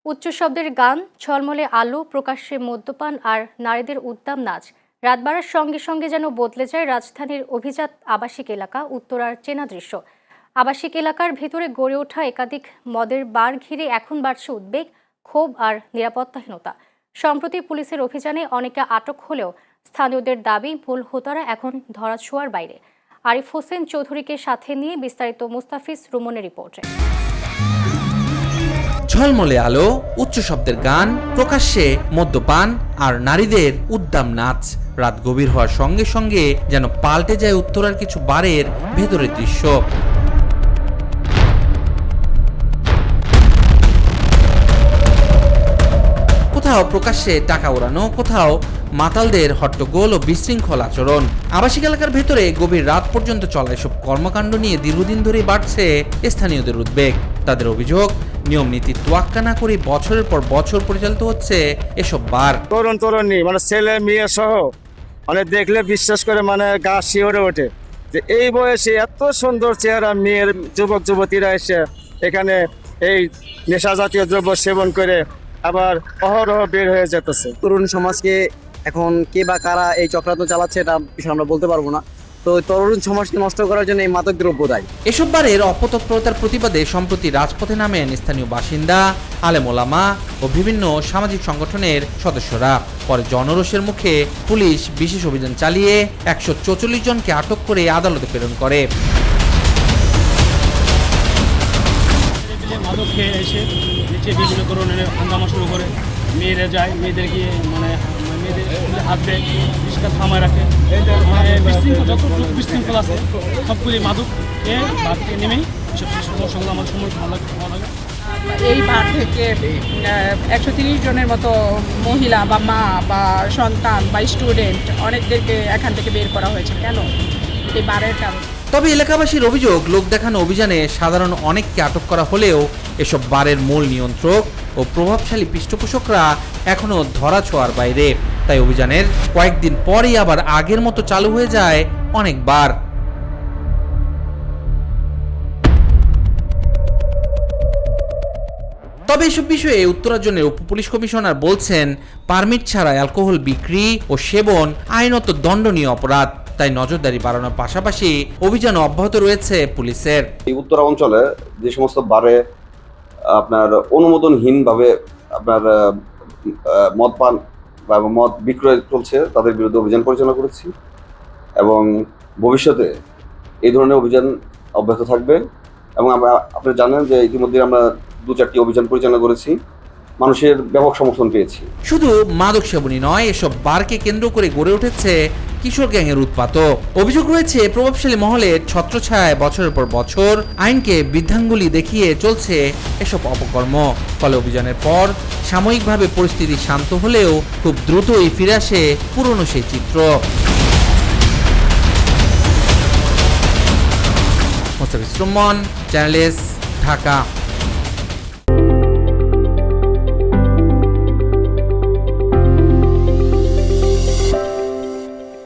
উচ্চ শব্দের গান, ঝলমলে আলো, প্রকাশ্যে মদ্যপান আর নারীদের উদ্দাম নাচ রাত বাড়ার সঙ্গে সঙ্গে যেন বদলে যায় রাজধানীর অভিজাত আবাসিক এলাকা উত্তরার চেনা দৃশ্য। আবাসিক এলাকার ভেতরে গড়ে ওঠা একাধিক মদের বার ঘিরে এখন বাড়ছে উদ্বেগ, ক্ষোভ আর নিরাপত্তাহীনতা। সম্প্রতি পুলিশের অভিযানে অনেকে আটক হলেও স্থানীয়দের দাবি ভুল হোতারা এখন ধরাছোঁয়ার বাইরে। আরিফ হোসেন চৌধুরীকে সাথে নিয়ে বিস্তারিত মুস্তাফিজ রুমনের রিপোর্টে। ঝলমলে আলো, উচ্চ শব্দের গান, প্রকাশ্যে মদ্যপান আর নারীদের উদ্দাম নাচ রাত গভীর হওয়ার সঙ্গে সঙ্গে যেন পাল্টে যায় উত্তরার কিছু বারের ভেতরের দৃশ্য। কোথাও প্রকাশ্যে টাকা ওড়ানো, কোথাও মাতালদের হট্টগোল ও বিশৃঙ্খল আচরণ। আবাসিক এলাকার ভেতরে গভীর রাত পর্যন্ত চলা এসব কর্মকাণ্ড নিয়ে দীর্ঘদিন ধরেই বাড়ছে স্থানীয়দের উদ্বেগ। তাদের অভিযোগ, নিয়ম নীতি তোয়াক্কা না করে বছরের পর বছর পরিচালিত হচ্ছে এসব বার। তরুণী ছেলে মেয়ে সহ দেখলে বিশ্বাস করে গা শিওরে ওঠে যে এই বয়সে এত সুন্দর চেহারা মেয়ের যুবক যুবতীরা এসে এখানে এই নেশা জাতীয় দ্রব্য সেবন করে আবার অহরহ বের হয়ে যেতেছে। তরুণ সমাজকে এখন কে বা কারা এই চক্রান্ত চালাচ্ছে এটা বিষয় আমরা বলতে পারবো না। তো তরুণ সমাজকে নষ্ট করার জন্য এই মাদক দ্রব্য দায়ী। এসব বারের অপতৎপরতার প্রতিবাদে সম্প্রতি রাজপথে নামেন স্থানীয় বাসিন্দা, আলেম ওলামা ও বিভিন্ন সামাজিক সংগঠনের সদস্যরা। পরে জনরোষের মুখে পুলিশ বিশেষ অভিযান চালিয়ে 144 জনকে আটক করে আদালতে প্রেরণ করে। মাদক খেয়ে এসে নিচে বিভিন্ন ধরনের হাঙ্গামা শুরু করে, মেয়েরা যায়, মেয়েদের গিয়ে মেয়েদের হাত দেয়, রিক্সা থামায় রাখে, বিশৃঙ্খল যত বিশৃঙ্খল আছে সবগুলি মাদক খেয়ে বাদ থেকে নেমেই এসব সঙ্গে আমার সময় ভালো লাগে। এই বার থেকে 130 জনের মতো মহিলা বা মা বা সন্তান বা স্টুডেন্ট অনেকদেরকে এখান থেকে বের করা হয়েছে। কেন? এই বারের কারণ। তবে এলাকাবাসীর অভিযোগ, লোক দেখানো অভিযানে সাধারণ অনেককে আটক করা হলেও এসব বারের মূল নিয়ন্ত্রক ও প্রভাবশালী পৃষ্ঠপোষকরা এখনো ধরাছোঁয়ার বাইরে। তাই অভিযানের কয়েকদিন পরেই আবার আগের মতো চালু হয়ে যায় অনেক বার। তবে এসব বিষয়ে উত্তরার জন্য উপপুলিশ কমিশনার বলছেন, পারমিট ছাড়া অ্যালকোহল বিক্রি ও সেবন আইনত দণ্ডনীয় অপরাধ। তাই নজরদারি বাড়ানোর পাশাপাশি অভিযান অব্যাহত রয়েছে পুলিশের। এই উত্তরা অঞ্চলে যে সমস্ত বারে আপনার অনুমোদনহীনভাবে আপনার মদ পান বা মদ বিক্রয় চলছে তাদের বিরুদ্ধে অভিযান পরিচালনা করেছি এবং ভবিষ্যতে এই ধরনের অভিযান অব্যাহত থাকবে। এবং আপনি জানেন যে ইতিমধ্যে আমরা 2-4টি অভিযান পরিচালনা করেছি, মানুষের ব্যাপক সমর্থন পেয়েছি। শুধু মাদক সেবনই নয়, এসব বারকে কেন্দ্র করে গড়ে উঠেছে কিশোর গ্যাংয়ের উৎপাতও। অভিযোগ রয়েছে প্রভাবশালী মহলের ছত্রছায়ায় বছরের পর বছর আইনকে বৃদ্ধাঙ্গুলি দেখিয়ে চলছে এসব অপকর্ম। ফলে অভিযানের পর সাময়িকভাবে পরিস্থিতি শান্ত হলেও খুব দ্রুতই ফিরে আসে পুরনো সেই চিত্র। Mustafiz Rumon, channel S, Dhaka.